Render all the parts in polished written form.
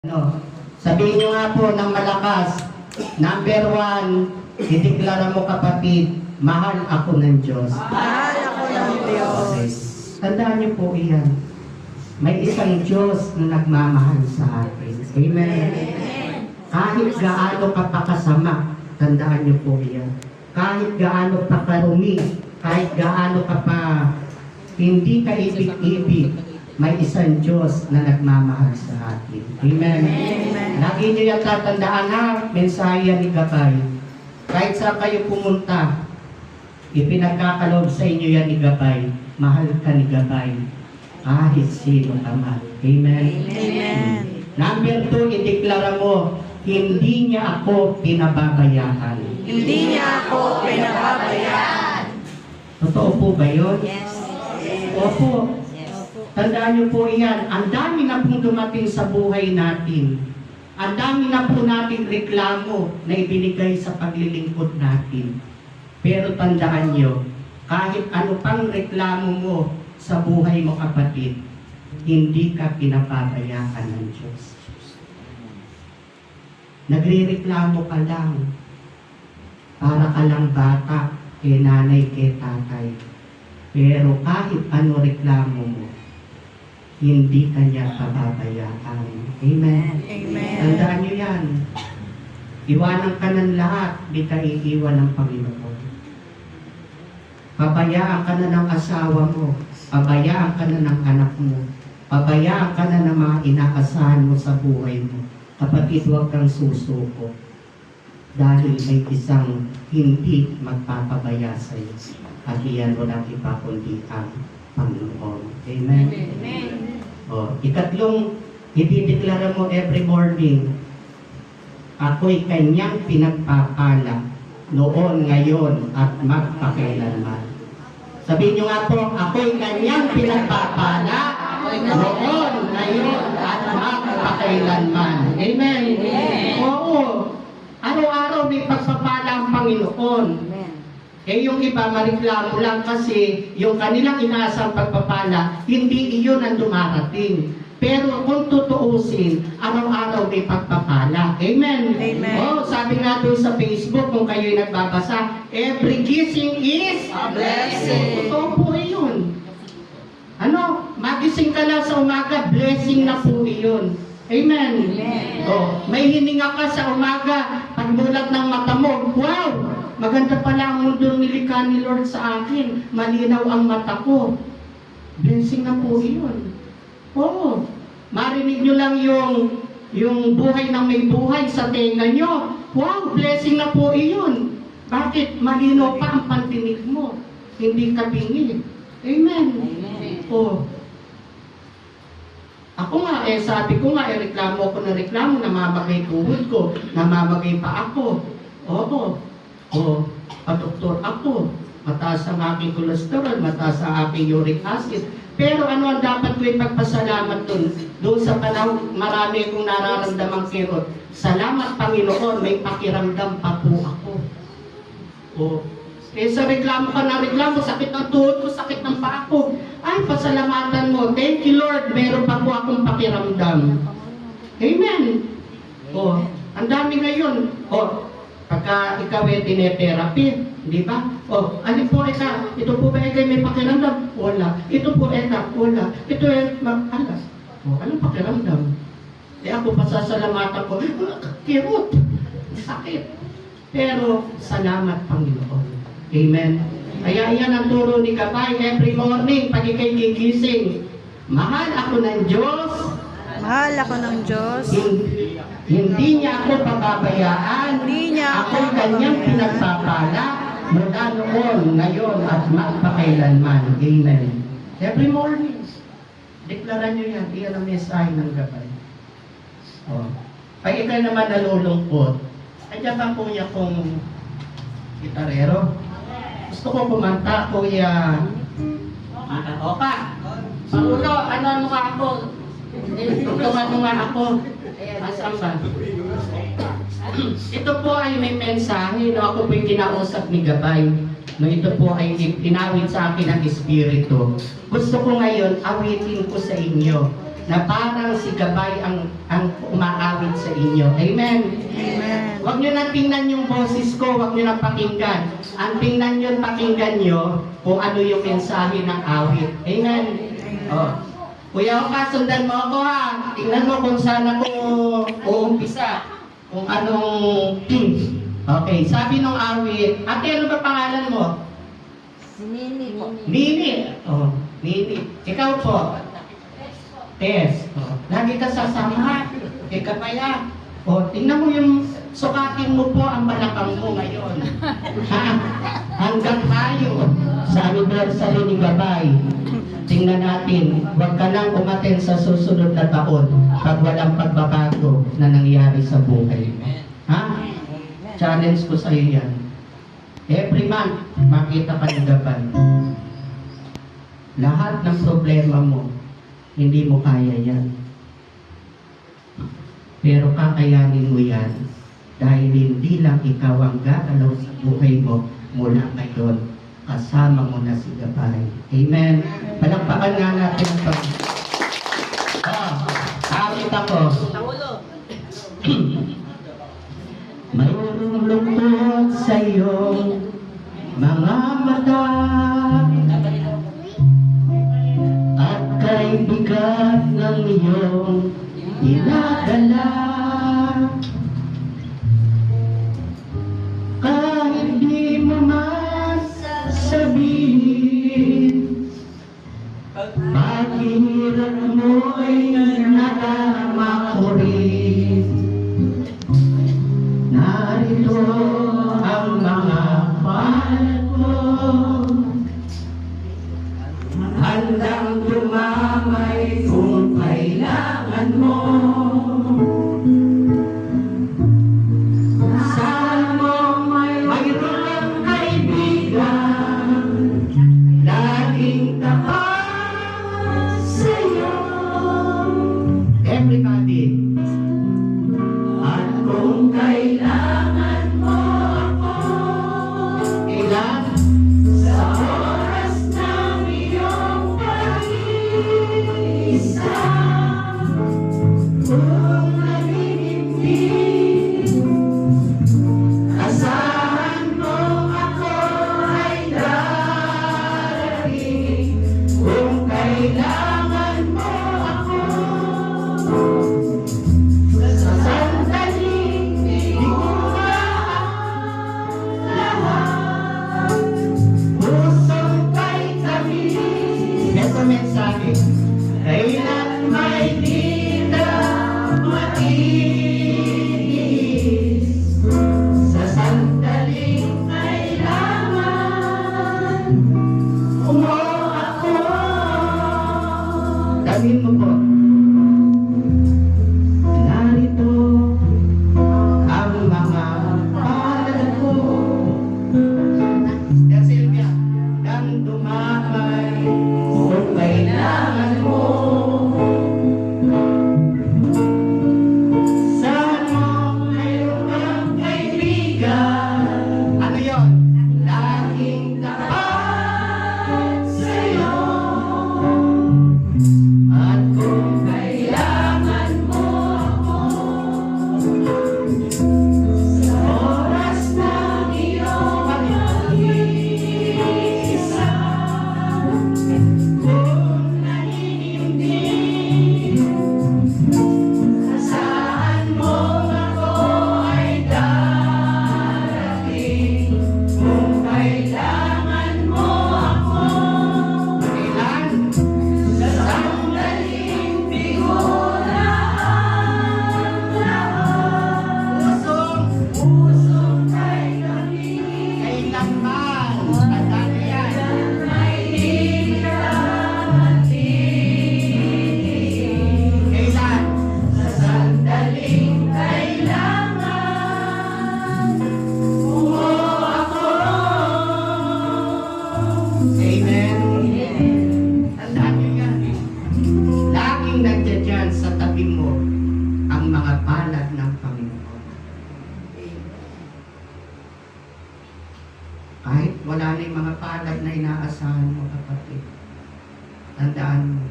No, sabihin nyo nga po ng malakas, number 1, ideklara mo kapatid, mahal ako ng Diyos. Mahal ako ng Diyos. Okay. Tandaan nyo po iyan. May isang Diyos na nagmamahal sa atin. Amen. Kahit gaano ka pakasama, tandaan nyo po iyan. Kahit gaano pa karumi, kahit gaano ka pa hindi ka ibig-ibig, may isang Diyos na nagmamahal sa atin. Amen. Lagi nyo yung tatandaan ha, mensahe ni Gabay. Kahit saan kayo pumunta, ipinagkakaloob sa inyo yan ni Gabay. Mahal ka ni Gabay. Kahit sino ka man. Amen. Amen. Number 2, ideklara mo, hindi niya ako pinababayaan. Hindi niya ako pinababayaan. Totoo po ba yun? Yes. Opo. Tandaan niyo po iyan, ang dami na pong dumating sa buhay natin. Ang dami na po nating reklamo na ibinigay sa paglilingkod natin. Pero tandaan niyo, kahit ano pang reklamo mo sa buhay mo kapatid, hindi ka pinapabayaan ng Diyos. Nagre-reklamo ka lang. Para ka lang bata, kay nanay, kay tatay. Pero kahit ano reklamo mo, hindi kanya pababayaan. Amen. Amen. Tandaan nyo yan. Iwanan ka ng lahat, di ka iiwan ng Panginoon. Pabayaan ka na ng asawa mo, pabayaan ka na ng anak mo, pabayaan ka na ng mga inaasahan mo sa buhay mo. Kapatid, huwag kang susuko. Dahil may isang hindi magpapabaya sa iyo. At iyan mo lang iba kundi ang Panginoon. Amen? Amen. O, ikatlong, idideklara mo every morning, ako'y kanyang pinagpapala noon, ngayon, at magpakailanman. Sabihin nyo nga po, ako'y kanyang pinagpapala noon, ngayon, at magpakailanman. Amen? Oo. Araw-araw may pagpapala ang Panginoon. Eh yung iba, mareklamo lang kasi yung kanilang inaasang pagpapala, hindi iyon ang dumarating. Pero kung tutuusin, araw-araw may pagpapala. Amen? Amen. Oh, sabi nga doon sa Facebook, kung kayo'y nagbabasa, every gising is A blessing. Totoo po iyon. Ano? Magising ka lang sa umaga, blessing na po iyon. Amen? Amen. Oh, may hininga ka sa umaga, pagmulat ng mata mo, wow! Maganda pala ang mundo nilikha ni Lord sa akin. Malinaw ang mata ko. Blessing na po yun. Oo. Marinig nyo lang yung buhay ng may buhay sa tenga nyo. Wow, blessing na po iyon. Bakit? Malinaw pa ang pandinig mo. Hindi ka bingi. Amen. Oo. Ako nga, sabi ko nga, reklamo ako na reklamo, namamagay tuhod ko, namamagay pa ako. Oo. O, doktor ako, mataas ang aking cholesterol, mataas ang aking uric acid. Pero ano ang dapat ko ipagpasalamat doon sa panahon, marami kong nararamdamang kirot. Salamat Panginoon, may pakiramdam pa po ako. O, sa reklamo ka na reklamo, sakit ng tuhod ko, sakit ng paa ko. Ay, pasalamatan mo, thank you Lord, meron pa po akong pakiramdam. Amen. O, ang dami ngayon. O, pagka ikaw ay tinetherapy, di ba? O, alin po eka? Ito po ba eka may pakiramdam? Wala. Ito po eka? Wala. Ito ay alas. O, anong pakiramdam? Eh ako pasasalamatan ko, kirot, sakit. Pero, salamat Panginoon. Amen. Kaya yan ang turo ni Gabay every morning, pag ikay gigising. Mahal ako ng Diyos. Mahal ako ng Diyos. Hindi niya ako pababayaan. Hindi niya Ako'y kanyang pinagpapala mula noon, ngayon, at magpakailanman. Amen. Every morning, deklaran niyo yan. Iyan ang mensahe ng Gabay. Oh. Pag ikaw naman nalulungkot, andyan ba kuya kong gitarero? Gusto ko kumanta, kuya. Oka. Pangulo, ano nga ako? Tumano nga ako. Asan ba? Ito po ay may mensahe, no? Ako po yung kinausap ni Gabay. No, ito po ay inawit sa akin ng Espiritu. Gusto ko ngayon, awitin ko sa inyo. na parang si Gabay ang umaawit sa inyo. Amen? Amen. Huwag nyo na tingnan yung boses ko, huwag nyo na pakinggan. Ang tingnan nyo, pakinggan nyo kung ano yung mensahe ng awit. Amen? Oh. Kuya Oka, sundan mo ako ha. Tingnan mo kung saan ako uumpisa. Kung anong... Okay, sabi ng awit, ate, ano ba pangalan mo? Nini po. Nini. Oh, Nini. Ikaw po? Tess. Oh, lagi ka sasama. Ika pa yan. Oh, tingnan mo yung sukatin mo po ang balakang mo ngayon. Hanggang tayo sa anniversary ni Gabay. Tingnan natin, huwag ka nang umaten sa susunod na taon pag walang pagbabago na nangyari sa buhay. Ha? Challenge ko sa iyo yan. Every month, makita ka ni Gabay. Lahat ng problema mo, hindi mo kaya yan. Pero kakayanin mo yan dahil hindi lang ikaw ang gagalaw sa buhay mo mula ngayon. Kasama mo na si Gabay. Amen. Palakpakan nga natin ito. Awit ako. Mayroong lungkot sa iyong mga mata at kay bigat ng iyong dinadala. Kahit di mo masasabihin, paghihirap mo'y nadama ko rin. Narito ang mga palad ko, handang dumamay kung kailangan mo. Saan mo mayroong kaibigan, laging tapat sa'yo. Everybody. At kung kailangan mo ako, ilan? Sa oras ng iyong pag-iisa, kung naninindig, asahan mo ako ay darating. Kung kailangan mo ako, sa sandaling di ko lahat, pusong kay tamis. Ito mensahe. Kailan may di na matiis, sa sandaling kailangan mo ako. Sabihin mo po. Narito ang mga palad ko. Silvia, nang dumamay kung kailangan mo. Sana mayroon kang kaibigan. Ano yun? Laging tapat sa'yo. At kung kailangan mo ako, sa oras ng iyong pag-iisa, kung naninindig, asahan mo ako ay darating. Kung kailangan mo ako, kailan? Sa sandaling di ko na ang lahat. Pusong kay kami. Kailanman. Tandaan mo yan. May di ka matiis. Kailan? Sa sandaling kailangan mo ako. Amen. Tandaan nyo yan. Laging nandiyan sa tabi mo ang mga palad ng Panginoon. Kahit wala na yung mga palad na inaasahan mo, kapatid, tandaan mo,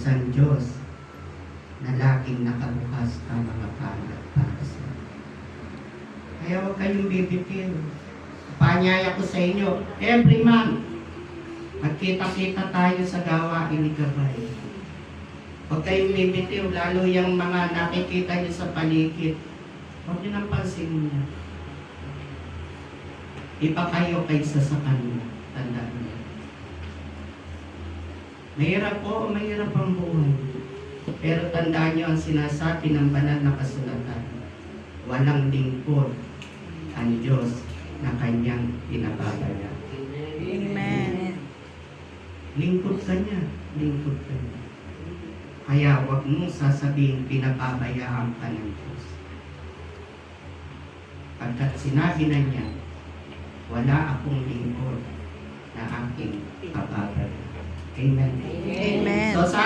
isang Diyos na laging nakabukas ang mga palad para sa inyo. Kaya huwag kayong bibitiw. Panyaya ko sa inyo, every month, magkita-kita tayo sa gawain ni Gabay. Huwag kayong bibitiw, lalo yung mga nakikita niyo sa paligid. Huwag niyo nang pansinin niya. Iba kayo kaysa sa kanya. Tandaan niyo. Mahirap po, mahirap ang buhay. Pero tandaan niyo ang sinasabi ng banal na kasulatan. Walang lingkod ang Diyos na kanyang pinababaya. Amen. Lingkod ka niya. Lingkod ka niya. Kaya huwag mong sasabihin pinababayaan ka ng Diyos. Pagkat sinabi na niya, wala akong lingkod na aking pababayaan. Amen. Amen. So sa